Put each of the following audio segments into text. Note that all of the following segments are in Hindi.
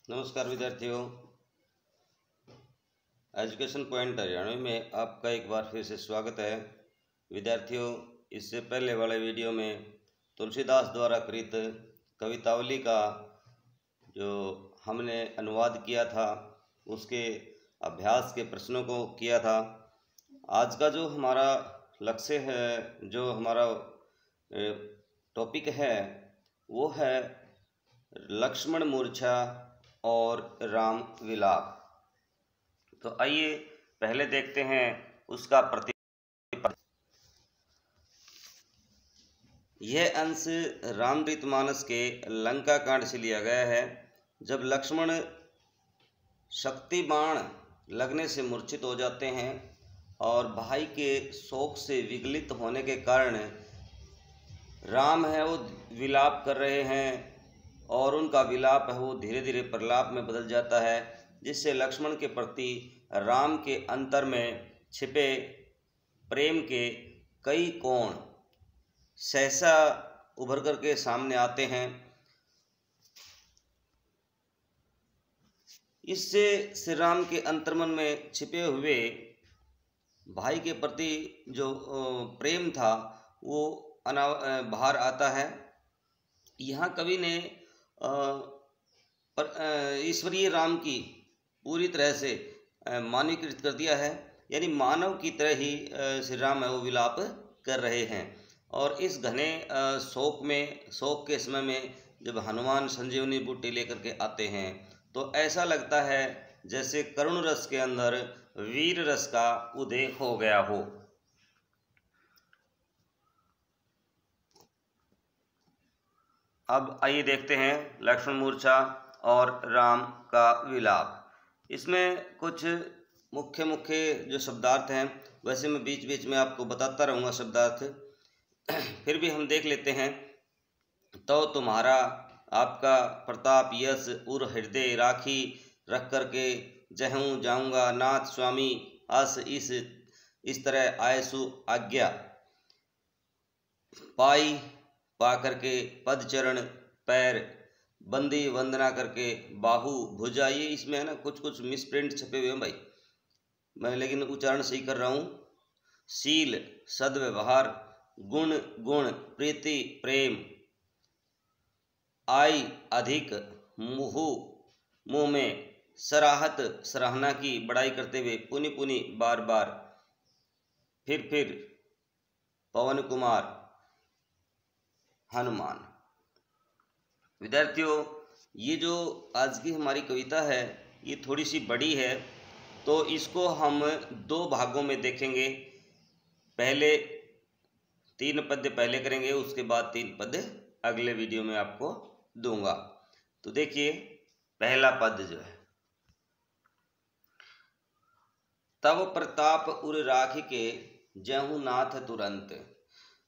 नमस्कार विद्यार्थियों, एजुकेशन पॉइंट हरियाणवी में आपका एक बार फिर से स्वागत है। विद्यार्थियों, इससे पहले वाले वीडियो में तुलसीदास द्वारा कृत कवितावली का जो हमने अनुवाद किया था उसके अभ्यास के प्रश्नों को किया था। आज का जो हमारा लक्ष्य है, जो हमारा टॉपिक है वो है लक्ष्मण मूर्छा और राम विलाप। तो आइए पहले देखते हैं उसका प्रतिपद। यह अंश रामचरितमानस के लंका कांड से लिया गया है। जब लक्ष्मण शक्ति बाण लगने से मूर्छित हो जाते हैं और भाई के शोक से विगलित होने के कारण राम है वो विलाप कर रहे हैं और उनका विलाप है वो धीरे धीरे प्रलाप में बदल जाता है, जिससे लक्ष्मण के प्रति राम के अंतर में छिपे प्रेम के कई कोण सहसा उभर कर के सामने आते हैं। इससे श्री राम के अंतर्मन में छिपे हुए भाई के प्रति जो प्रेम था वो बाहर आता है। यहाँ कवि ने ईश्वरीय राम की पूरी तरह से मानवीकृत कर दिया है, यानी मानव की तरह ही श्री राम है वो विलाप कर रहे हैं। और इस घने शोक के समय में जब हनुमान संजीवनी बूटी लेकर के आते हैं तो ऐसा लगता है जैसे करुण रस के अंदर वीर रस का उदय हो गया हो। अब आइए देखते हैं लक्ष्मण मूर्छा और राम का विलाप। इसमें कुछ मुख्य जो शब्दार्थ हैं, वैसे मैं बीच बीच में आपको बताता रहूँगा शब्दार्थ, फिर भी हम देख लेते हैं। तो तुम्हारा आपका प्रताप यश उर हृदय राखी रख करके जहूँ जाऊँगा नाथ स्वामी आस इस तरह आयसु आज्ञा पाई पा करके पद चरण पैर बंदी वंदना करके बाहु भुजा। ये इसमें है ना कुछ मिसप्रिंट छपे हुए हैं भाई, मैं लेकिन उच्चारण सही कर रहा हूँ। शील सद्व्यवहार गुण गुण प्रीति प्रेम आई अधिक मुँह में सराहत सराहना की बड़ाई करते हुए पुनि पुनि बार बार फिर पवन कुमार हनुमान। विद्यार्थियों, ये जो आज की हमारी कविता है ये थोड़ी सी बड़ी है, तो इसको हम दो भागों में देखेंगे। पहले 3 पद्य पहले करेंगे, उसके बाद 3 पद्य अगले वीडियो में आपको दूंगा। तो देखिए पहला पद जो है, तब प्रताप उर राखी के जहु नाथ तुरंत।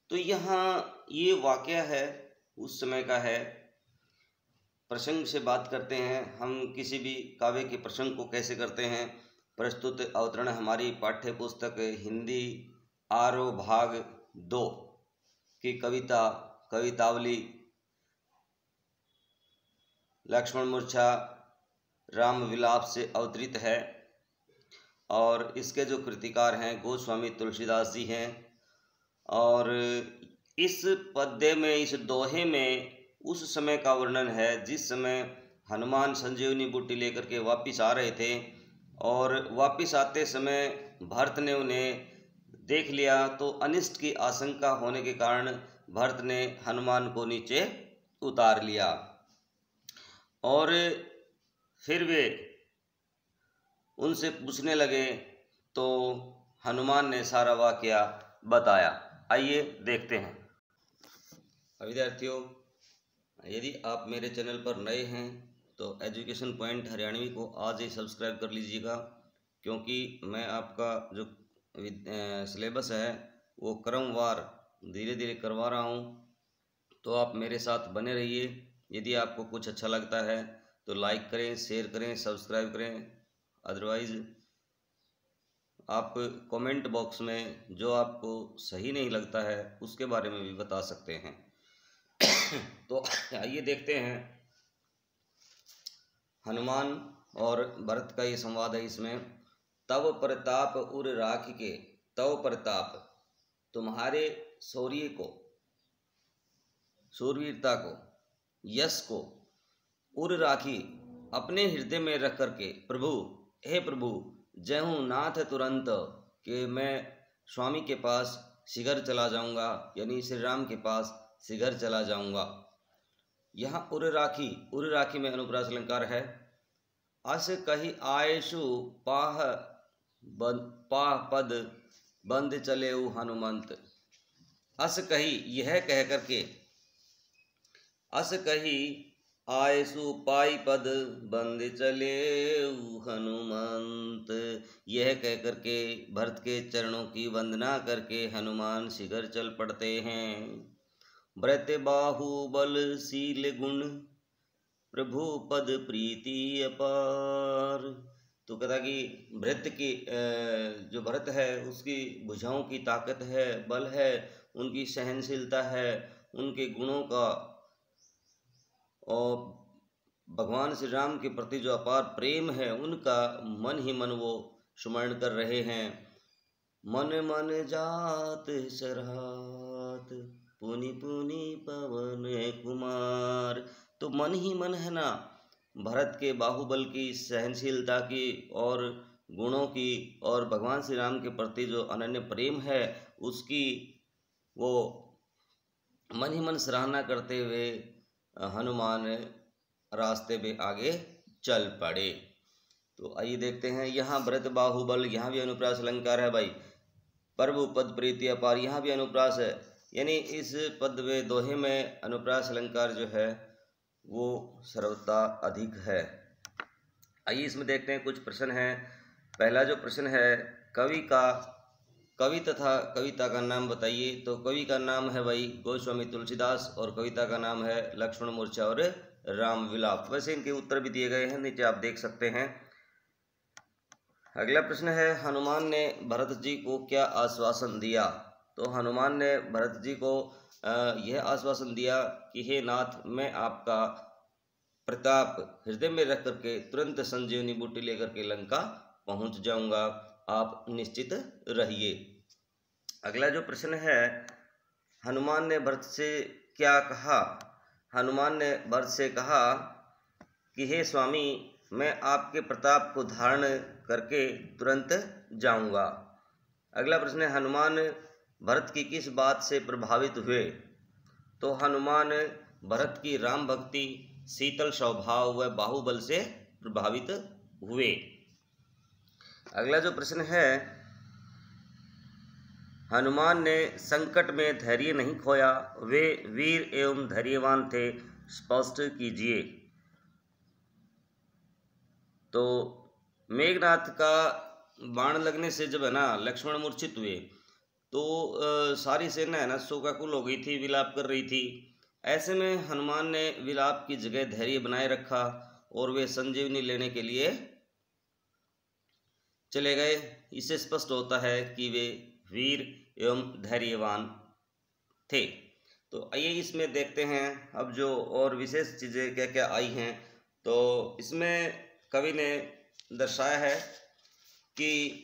तो यहाँ ये वाकया है उस समय का है। प्रसंग से बात करते हैं हम, किसी भी काव्य के प्रसंग को कैसे करते हैं। प्रस्तुत अवतरण हमारी पाठ्य पुस्तक हिंदी आरो भाग 2 की कवितावली लक्ष्मण मूर्छा राम विलाप से अवतरित है। और इसके जो कृतिकार हैं गोस्वामी तुलसीदास जी हैं। और इस पद्य में, इस दोहे में उस समय का वर्णन है जिस समय हनुमान संजीवनी बूटी लेकर के वापिस आ रहे थे, और वापिस आते समय भरत ने उन्हें देख लिया तो अनिष्ट की आशंका होने के कारण भरत ने हनुमान को नीचे उतार लिया। और फिर वे उनसे पूछने लगे तो हनुमान ने सारा वाकया बताया। आइए देखते हैं। विद्यार्थियों, यदि आप मेरे चैनल पर नए हैं तो एजुकेशन पॉइंट हरियाणवी को आज ही सब्सक्राइब कर लीजिएगा, क्योंकि मैं आपका जो सिलेबस है वो क्रमवार धीरे धीरे करवा रहा हूँ। तो आप मेरे साथ बने रहिए। यदि आपको कुछ अच्छा लगता है तो लाइक करें, शेयर करें, सब्सक्राइब करें। अदरवाइज़ आप कमेंट बॉक्स में जो आपको सही नहीं लगता है उसके बारे में भी बता सकते हैं। तो आइए देखते हैं हनुमान और भरत का ये संवाद है। इसमें तव प्रताप उर राखी के, तव प्रताप तुम्हारे शौर्य को, शूरवीरता को, यश को, उर राखी अपने हृदय में रख करके, प्रभु हे प्रभु जय हूँ नाथ तुरंत, कि मैं स्वामी के पास शीघ्र चला जाऊंगा, यानी श्री राम के पास शीघ्र चला जाऊंगा। यहाँ उर राखी में अनुप्रास अलंकार है। अस कही आयशु पाह पद बंद चले हनुमंत। अस कही यह कह करके, अस कही आयसु पाई पद बंद चले हनुमंत, यह कह करके भरत के चरणों की वंदना करके हनुमान शीघ्र चल पड़ते हैं। भरत बाहुबल शील गुण प्रभु पद प्रीति अपार। तो कहता कि भरत की जो भरत है उसकी भुजाओं की ताकत है, बल है, उनकी सहनशीलता है, उनके गुणों का और भगवान श्री राम के प्रति जो अपार प्रेम है उनका मन ही मन वो स्मरण कर रहे हैं। मन मन जात शरहात पुनि पुनि पवन कुमार। तो मन ही मन है ना भरत के बाहुबल की, सहनशीलता की और गुणों की और भगवान श्री राम के प्रति जो अनन्य प्रेम है उसकी वो मन ही मन सराहना करते हुए हनुमान रास्ते में आगे चल पड़े। तो आइए देखते हैं, यहाँ भरत बाहुबल, यहाँ भी अनुप्रास अलंकार है भाई। प्रभु पद प्रीति अपार, यहाँ भी अनुप्रास है, यानी इस पद में दोहे में अनुप्रास अलंकार जो है वो सर्वथा अधिक है। आइए इसमें देखते हैं कुछ प्रश्न हैं। पहला जो प्रश्न है, कवि तथा कविता का नाम बताइए। तो कवि का नाम है भाई गोस्वामी तुलसीदास और कविता का नाम है लक्ष्मण मूर्छा और राम विलाप। वैसे इनके उत्तर भी दिए गए हैं, नीचे आप देख सकते हैं। अगला प्रश्न है, हनुमान ने भरत जी को क्या आश्वासन दिया। तो हनुमान ने भरत जी को यह आश्वासन दिया कि हे नाथ, मैं आपका प्रताप हृदय में रख करके तुरंत संजीवनी बूटी लेकर के लंका पहुंच जाऊंगा, आप निश्चित रहिए। अगला जो प्रश्न है, हनुमान ने भरत से क्या कहा। हनुमान ने भरत से कहा कि हे स्वामी, मैं आपके प्रताप को धारण करके तुरंत जाऊंगा। अगला प्रश्न है, हनुमान भरत की किस बात से प्रभावित हुए। तो हनुमान भरत की राम भक्ति, शीतल स्वभाव व बाहुबल से प्रभावित हुए। अगला जो प्रश्न है, हनुमान ने संकट में धैर्य नहीं खोया, वे वीर एवं धैर्यवान थे, स्पष्ट कीजिए। तो मेघनाथ का बाण लगने से जब है ना लक्ष्मण मूर्छित हुए तो सारी सेना है ना शोकाकुल हो गई थी, विलाप कर रही थी। ऐसे में हनुमान ने विलाप की जगह धैर्य बनाए रखा और वे संजीवनी लेने के लिए चले गए। इससे स्पष्ट होता है कि वे वीर एवं धैर्यवान थे। तो आइए इसमें देखते हैं अब जो और विशेष चीज़ें क्या क्या आई हैं। तो इसमें कवि ने दर्शाया है कि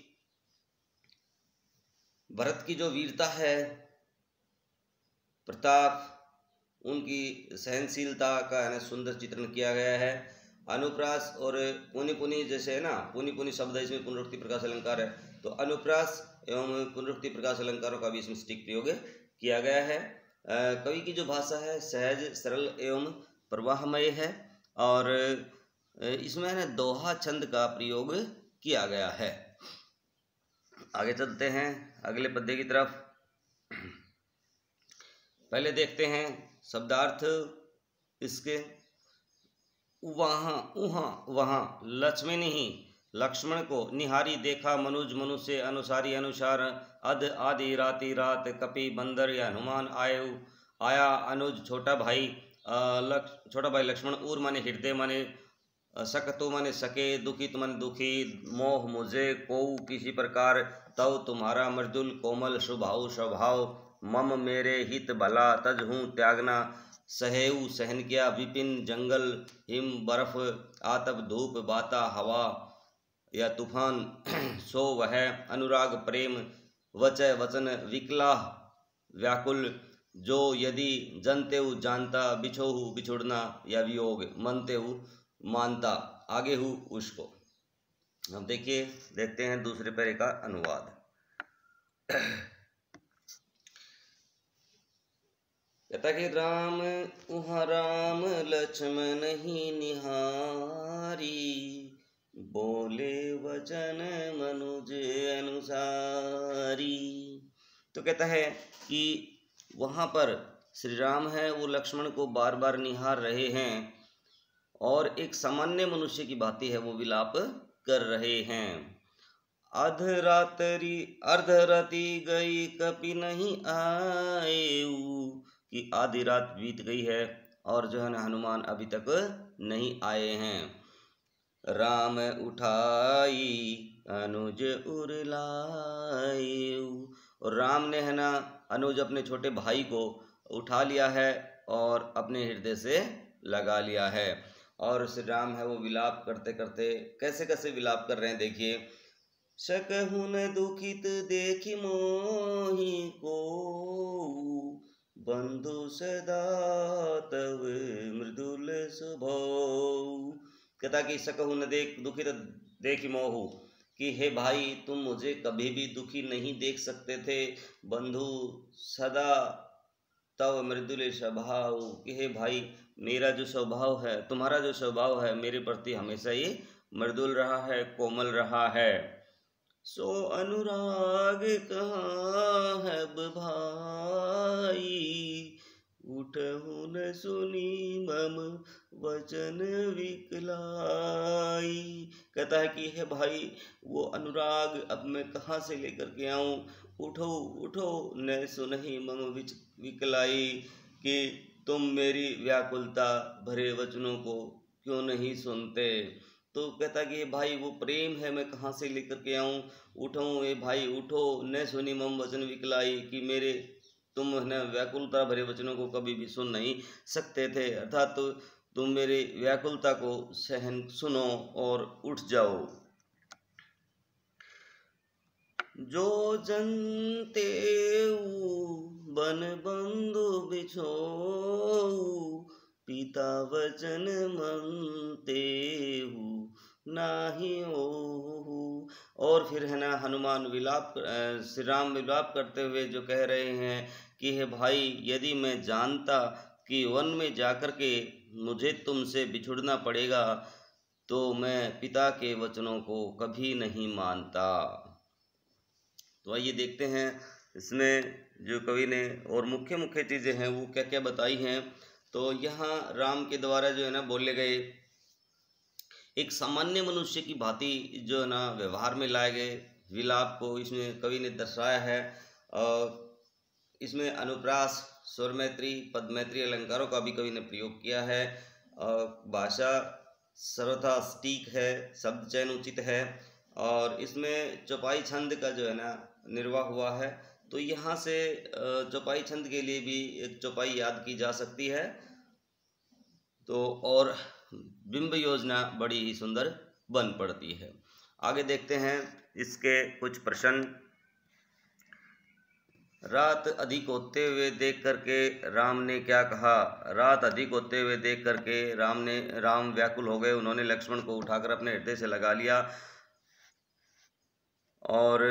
भरत की जो वीरता है, प्रताप, उनकी सहनशीलता का है ना सुंदर चित्रण किया गया है। अनुप्रास और पुनि पुनि जैसे है ना, पुनि पुनि शब्द है, इसमें पुनरुक्ति प्रकाश अलंकार है। तो अनुप्रास एवं पुनरुक्ति प्रकाश अलंकारों का भी इसमें सटीक प्रयोग किया गया है। कवि की जो भाषा है सहज, सरल एवं प्रवाहमय है और इसमें है ना दोहा छंद का प्रयोग किया गया है। आगे चलते हैं अगले पद्य की तरफ। पहले देखते हैं शब्दार्थ इसके। वहाँ उहाँ वहाँ लक्ष्मण ही लक्ष्मण को निहारी देखा, मनुज मनु से अनुसारी अनुसार, अध आदि राति रात कपि बंदर या हनुमान आया अनुज छोटा भाई लक्ष्मण, उर माने हृदय माने सकतो माने सके, दुखित माने दुखी, मोह मुझे को किसी प्रकार, तव तुम्हारा मृदुल कोमल स्वभाव, मम मेरे हित भला तज हूँ त्यागना, सहेऊ सहन किया, विपिन जंगल हिम बर्फ, आतप धूप बाता हवा या तूफान, सो वह अनुराग प्रेम, वचय वचन विकलाह व्याकुल, जो यदि जनतेहु जानता, बिछोहु बिछुड़ना या वियोग, मनतेहु मानता, आगे हु उसको। अब देखिए, देखते हैं दूसरे पैरे का अनुवाद। कहता कि राम उहाँ राम लक्ष्मण ही निहारी, बोले वचन मनुज अनुसारी। तो कहता है कि वहाँ पर श्री राम है, वो लक्ष्मण को बार बार निहार रहे हैं और एक सामान्य मनुष्य की भांति है वो विलाप कर रहे हैं। अर्धरात्रि गई कपि नहीं आएऊ, कि आधी रात बीत गई है और जो है ना हनुमान अभी तक नहीं आए हैं। राम उठाई अनुज उरलाएऊ, और राम ने है ना अनुज अपने छोटे भाई को उठा लिया है और अपने हृदय से लगा लिया है। और श्री राम है वो विलाप करते करते कैसे कैसे विलाप कर रहे हैं, देखिए। सकहुन दुखित देखि मोहि को, बंधु सदा तव मृदुल स्वभाव। कहता कि सकहुन दुखित देखि मोहु, कि हे भाई तुम मुझे कभी भी दुखी नहीं देख सकते थे। बंधु सदा तव मृदुल स्वभाव, कि हे भाई मेरा जो स्वभाव है, तुम्हारा जो स्वभाव है मेरे प्रति हमेशा ही मृदुल रहा है, कोमल रहा है। सो अनुराग कहाँ है भाई, उठहु न सुनी मम वचन विकलाई। कहता है कि हे भाई वो अनुराग अब मैं कहाँ से लेकर के आऊँ, उठो उठो न सुनहि मम विकलाई, कि तुम मेरी व्याकुलता भरे वचनों को क्यों नहीं सुनते। तो कहता कि भाई वो प्रेम है मैं कहाँ से लेकर के आऊँ, उठो ए भाई उठो, न सुनी मम वचन विकलाई, कि मेरे तुम न व्याकुलता भरे वचनों को कभी भी सुन नहीं सकते थे, अर्थात तो तुम मेरे व्याकुलता को सहन सुनो और उठ जाओ। जो जनते बन बंधु बिछोऊ, पिता वचन मनते नाही ओहु। और फिर है ना हनुमान विलाप, श्री राम विलाप करते हुए जो कह रहे हैं कि हे भाई यदि मैं जानता कि वन में जाकर के मुझे तुमसे बिछुड़ना पड़ेगा तो मैं पिता के वचनों को कभी नहीं मानता। तो आइए देखते हैं इसमें जो कवि ने और मुख्य मुख्य चीज़ें हैं वो क्या क्या बताई हैं। तो यहाँ राम के द्वारा जो है ना बोले गए एक सामान्य मनुष्य की भांति जो है ना व्यवहार में लाए गए विलाप को इसमें कवि ने दर्शाया है। इसमें अनुप्रास, स्वरमैत्री, पदमैत्री अलंकारों का भी कवि ने प्रयोग किया है। भाषा सर्वथा सटीक है, शब्द चयन उचित है और इसमें चौपाई छंद का जो है ना निर्वाह हुआ है। तो यहाँ से चौपाई छंद के लिए भी एक चौपाई याद की जा सकती है। तो और बिंब योजना बड़ी ही सुंदर बन पड़ती है। आगे देखते हैं इसके कुछ प्रश्न। रात अधिक होते हुए देख करके राम ने क्या कहा। रात अधिक होते हुए देख करके राम व्याकुल हो गए। उन्होंने लक्ष्मण को उठाकर अपने हृदय से लगा लिया। और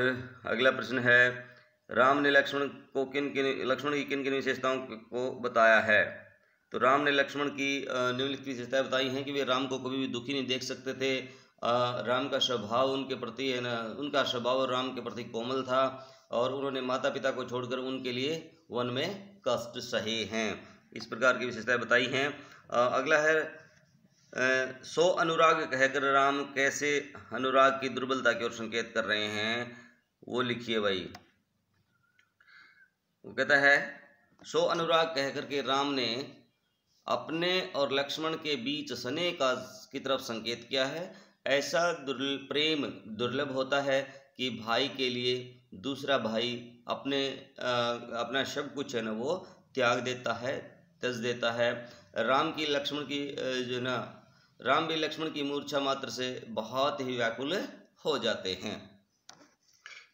अगला प्रश्न है राम ने लक्ष्मण की किन किन विशेषताओं को बताया है। तो राम ने लक्ष्मण की निम्नलिखित विशेषताएं बताई हैं कि वे राम को कभी भी दुखी नहीं देख सकते थे। राम का स्वभाव उनके प्रति है ना, उनका स्वभाव राम के प्रति कोमल था और उन्होंने माता पिता को छोड़कर उनके लिए वन में कष्ट सहे हैं। इस प्रकार की विशेषताएं बताई हैं। अगला है सो अनुराग कहकर राम कैसे अनुराग की दुर्बलता की ओर संकेत कर रहे हैं, वो लिखिए भाई। वो कहता है सो अनुराग कहकर के राम ने अपने और लक्ष्मण के बीच स्नेह की तरफ संकेत किया है। ऐसा प्रेम दुर्लभ होता है कि भाई के लिए दूसरा भाई अपना सब कुछ है ना वो त्याग देता है, त्यज देता है। राम की लक्ष्मण की जो ना राम भी लक्ष्मण की मूर्छा मात्र से बहुत ही व्याकुल हो जाते हैं।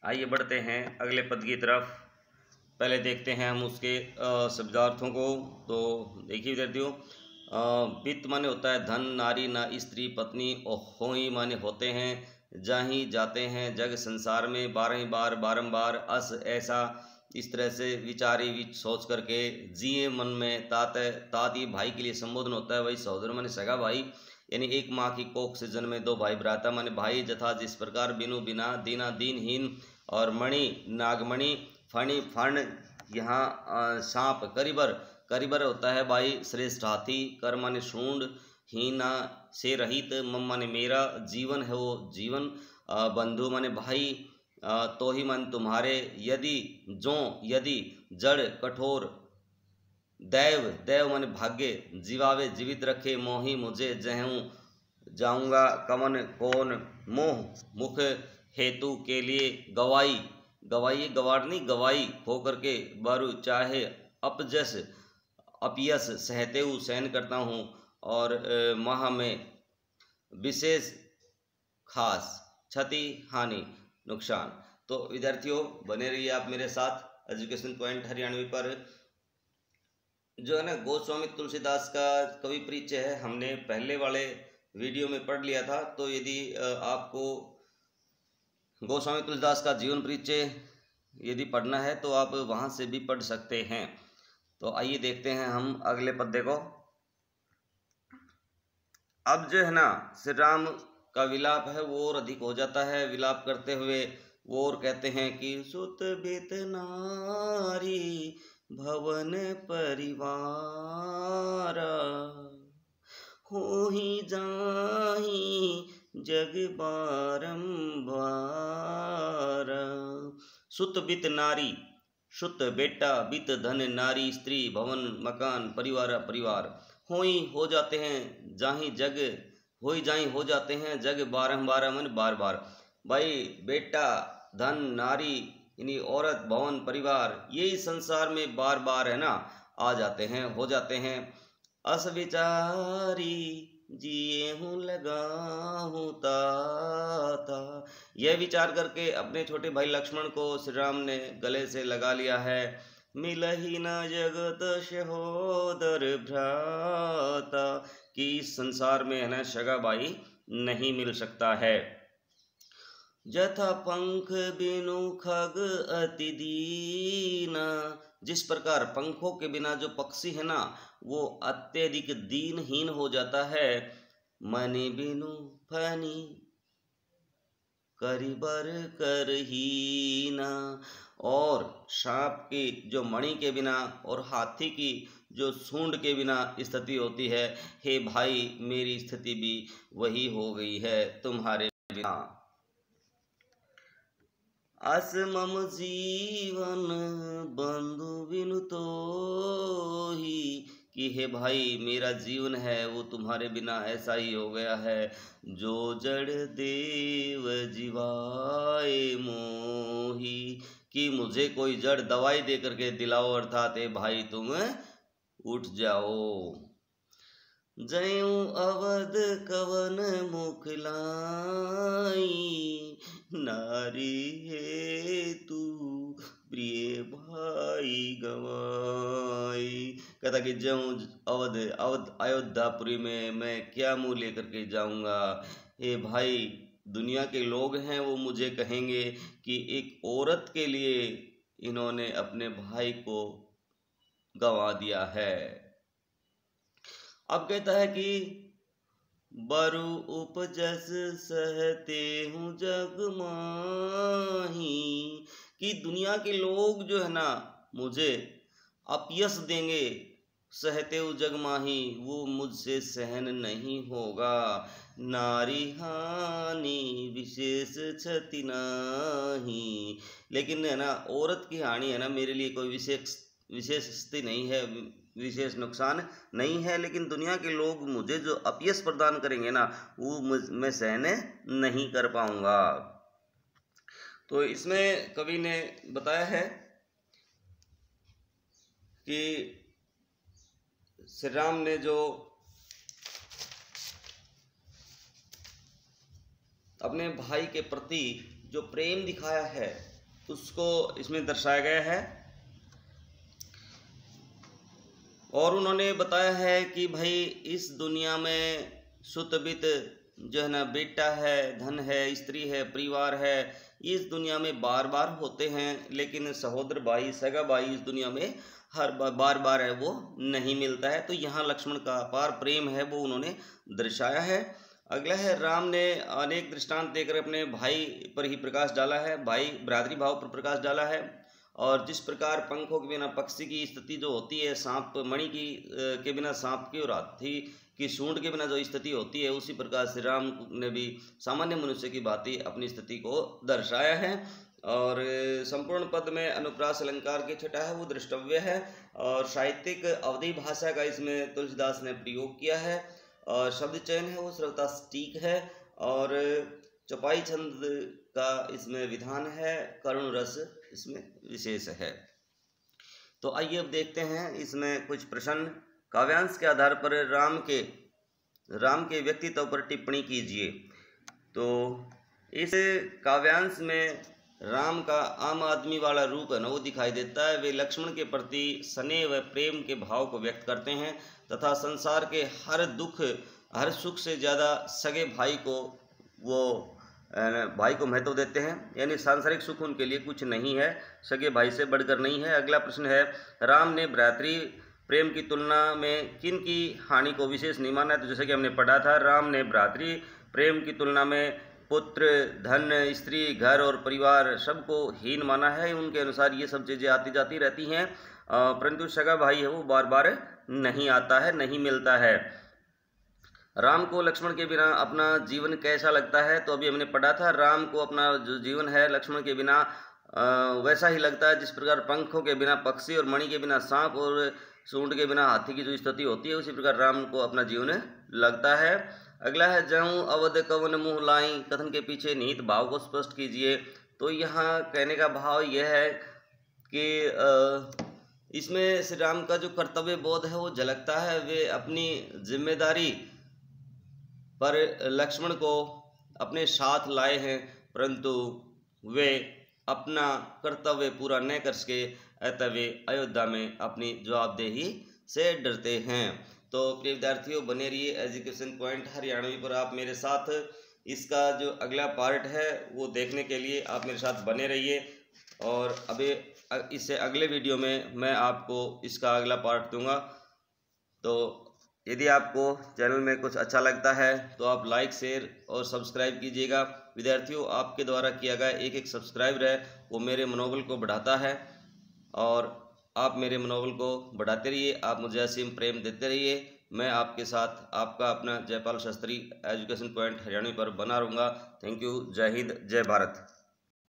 आइए बढ़ते हैं अगले पद की तरफ। पहले देखते हैं हम उसके शब्दार्थों को। तो देखिए विद्यार्थियों, वित्त माने होता है धन, नारी ना स्त्री पत्नी, और होई माने होते हैं, जाही जाते हैं, जग संसार में, बारह बार बारंबार, अस ऐसा, इस तरह से विचारी विच सोच करके, जिए मन में, तात तात ये भाई के लिए संबोधन होता है। वही सहोदर माने सगा भाई, यानी एक माँ की कोख से जन्मे दो भाई, भ्राता माने भाई, जथा जिस प्रकार, बिनु बिना, दीना दीनहीन, और मणि नागमणि, फणि फण, यहाँ सांप, करिबर करिबर होता है भाई, श्रेष्ठ हाथी, कर माने सूंड, हीना से रहित, मम माने मेरा, जीवन है वो जीवन, बंधु माने भाई, तो ही मन तुम्हारे, यदि जो यदि, जड़ कठोर, दैव दैव माने भाग्य, जीवावे जीवित रखे, मोही मुझे जहूँ जाऊंगा, कमन कौन, मोह मुख, हेतु के लिए, गवाई गवाई गवारनी गवाई हो करके, बारू चाहे, अपजस अपयस सहते हूँ सहन करता हूँ, और माह में विशेष खास, क्षति हानि नुकसान। तो विद्यार्थियों बने रहिए आप मेरे साथ एजुकेशन पॉइंट हरियाणवी पर। जो है ना गोस्वामी तुलसीदास का कवि परिचय है, हमने पहले वाले वीडियो में पढ़ लिया था। तो यदि आपको गोस्वामी तुलसीदास का जीवन परिचय यदि पढ़ना है तो आप वहाँ से भी पढ़ सकते हैं। तो आइए देखते हैं हम अगले पद्य को। अब जो है ना श्री राम का विलाप है वो और अधिक हो जाता है। विलाप करते हुए वो और कहते हैं कि सुत बित नारी भवन परिवार, हो ही जाही जग बारंबार। सुत बित नारी, सुत बेटा, बित धन, नारी स्त्री, भवन मकान, परिवार परिवार, होई हो जाते हैं, जाही जग, होई जाही हो जाते हैं, जग बारंबार मन बार बार। भाई बेटा, धन, नारी यानी औरत, भवन, परिवार, यही संसार में बार बार है ना आ जाते हैं, हो जाते हैं। अस विचारी जिए हूँ लगा हूँ ताता, यह विचार करके अपने छोटे भाई लक्ष्मण को श्री राम ने गले से लगा लिया है। मिलहि न जगत सहोदर भ्राता, कि इस संसार में है ना सगा भाई नहीं मिल सकता है। जथा पंख बिनु खग अति दीना, जिस प्रकार पंखों के बिना जो पक्षी है ना वो अत्यधिक दीनहीन हो जाता है। मणि बिनु फनी करिबर करहीना, और सांप की जो मणि के बिना और हाथी की जो सूंड के बिना स्थिति होती है, हे भाई मेरी स्थिति भी वही हो गई है तुम्हारे बिना। अस मम जीवन बंधु बिनु तोहि, कि हे भाई मेरा जीवन है वो तुम्हारे बिना ऐसा ही हो गया है। जो जड़ देव जीवाए मोही, कि मुझे कोई जड़ दवाई दे करके दिलाओ, अर्थात हे भाई तुम उठ जाओ। जयूं अवध कवन मुख लाई, नारी है तू प्रिय भाई गवाई। कहता कि जाऊं अवध अयोध्यापुरी में मैं क्या मुंह लेकर के जाऊंगा। हे भाई दुनिया के लोग हैं वो मुझे कहेंगे कि एक औरत के लिए इन्होंने अपने भाई को गंवा दिया है। अब कहता है कि बरु उपजस सहते हूँ जग माही, कि दुनिया के लोग जो है ना मुझे अपयश देंगे। सहते हूँ जग माही, वो मुझसे सहन नहीं होगा। नारी हानि विशेष क्षति नाही, लेकिन है ना औरत की हानि है ना मेरे लिए कोई विशेष स्थिति नहीं है, विशेष नुकसान नहीं है। लेकिन दुनिया के लोग मुझे जो अपयश प्रदान करेंगे ना वो मैं सहन नहीं कर पाऊंगा। तो इसमें कवि ने बताया है कि श्री राम ने जो अपने भाई के प्रति जो प्रेम दिखाया है उसको इसमें दर्शाया गया है। और उन्होंने बताया है कि भाई इस दुनिया में सुतबित जो है ना, बेटा है, धन है, स्त्री है, परिवार है, इस दुनिया में बार बार होते हैं, लेकिन सहोदर भाई, सगा भाई इस दुनिया में हर बार बार है वो नहीं मिलता है। तो यहाँ लक्ष्मण का अपार प्रेम है वो उन्होंने दर्शाया है। अगला है, राम ने अनेक दृष्टांत देकर अपने भाई पर ही प्रकाश डाला है, भाई भ्रातृ भाव पर प्रकाश डाला है। और जिस प्रकार पंखों के बिना पक्षी की स्थिति जो होती है, सांप मणि की के बिना सांप की और हाथी की सूंड के बिना जो स्थिति होती है, उसी प्रकार श्री राम ने भी सामान्य मनुष्य की भांति अपनी स्थिति को दर्शाया है। और संपूर्ण पद में अनुप्रास अलंकार की छटा है वो दृष्टव्य है। और साहित्यिक अवधि भाषा का इसमें तुलसीदास ने प्रयोग किया है। और शब्द चयन है वो सर्वथा सटीक है। और चौपाई छंद का इसमें विधान है, करुण रस इसमें विशेष है। तो आइए अब देखते हैं इसमें कुछ प्रश्न। काव्यांश के आधार पर राम के व्यक्तित्व पर टिप्पणी कीजिए। तो इस काव्यांश में राम का आम आदमी वाला रूप है ना वो दिखाई देता है। वे लक्ष्मण के प्रति स्नेह व प्रेम के भाव को व्यक्त करते हैं तथा संसार के हर दुख हर सुख से ज़्यादा सगे भाई को महत्व देते हैं, यानी सांसारिक सुख उनके लिए कुछ नहीं है, सगे भाई से बढ़कर नहीं है। अगला प्रश्न है, राम ने भ्रातृ प्रेम की तुलना में किन की हानि को विशेष नहीं माना है? तो जैसे कि हमने पढ़ा था, राम ने भ्रातृ प्रेम की तुलना में पुत्र, धन, स्त्री, घर और परिवार सबको हीन माना है। उनके अनुसार ये सब चीज़ें आती जाती रहती हैं, परंतु सगा भाई है वो बार बार नहीं आता है, नहीं मिलता है। राम को लक्ष्मण के बिना अपना जीवन कैसा लगता है? तो अभी हमने पढ़ा था, राम को अपना जो जीवन है लक्ष्मण के बिना वैसा ही लगता है जिस प्रकार पंखों के बिना पक्षी और मणि के बिना सांप और सूंड के बिना हाथी की जो स्थिति होती है, उसी प्रकार राम को अपना जीवन लगता है। अगला है, जाऊं अवध कवन मुँह लाई, कथन के पीछे निहित भाव को स्पष्ट कीजिए। तो यहाँ कहने का भाव यह है कि इसमें श्री राम का जो कर्तव्य बोध है वो झलकता है। वे अपनी जिम्मेदारी पर लक्ष्मण को अपने साथ लाए हैं, परंतु वे अपना कर्तव्य पूरा न कर सके, अतः वे अयोध्या में अपनी जवाबदेही से डरते हैं। तो प्रिय विद्यार्थियों, बने रहिए एजुकेशन पॉइंट हरियाणवी पर। आप मेरे साथ इसका जो अगला पार्ट है वो देखने के लिए आप मेरे साथ बने रहिए। और अभी इससे अगले वीडियो में मैं आपको इसका अगला पार्ट दूंगा। तो यदि आपको चैनल में कुछ अच्छा लगता है तो आप लाइक, शेयर और सब्सक्राइब कीजिएगा। विद्यार्थियों, आपके द्वारा किया गया एक एक सब्सक्राइब है वो मेरे मनोबल को बढ़ाता है, और आप मेरे मनोबल को बढ़ाते रहिए, आप मुझे असीम प्रेम देते रहिए। मैं आपके साथ आपका अपना जयपाल शास्त्री एजुकेशन पॉइंट हरियाणवी पर बना रहूँगा। Thank you. जय हिंद, जय भारत।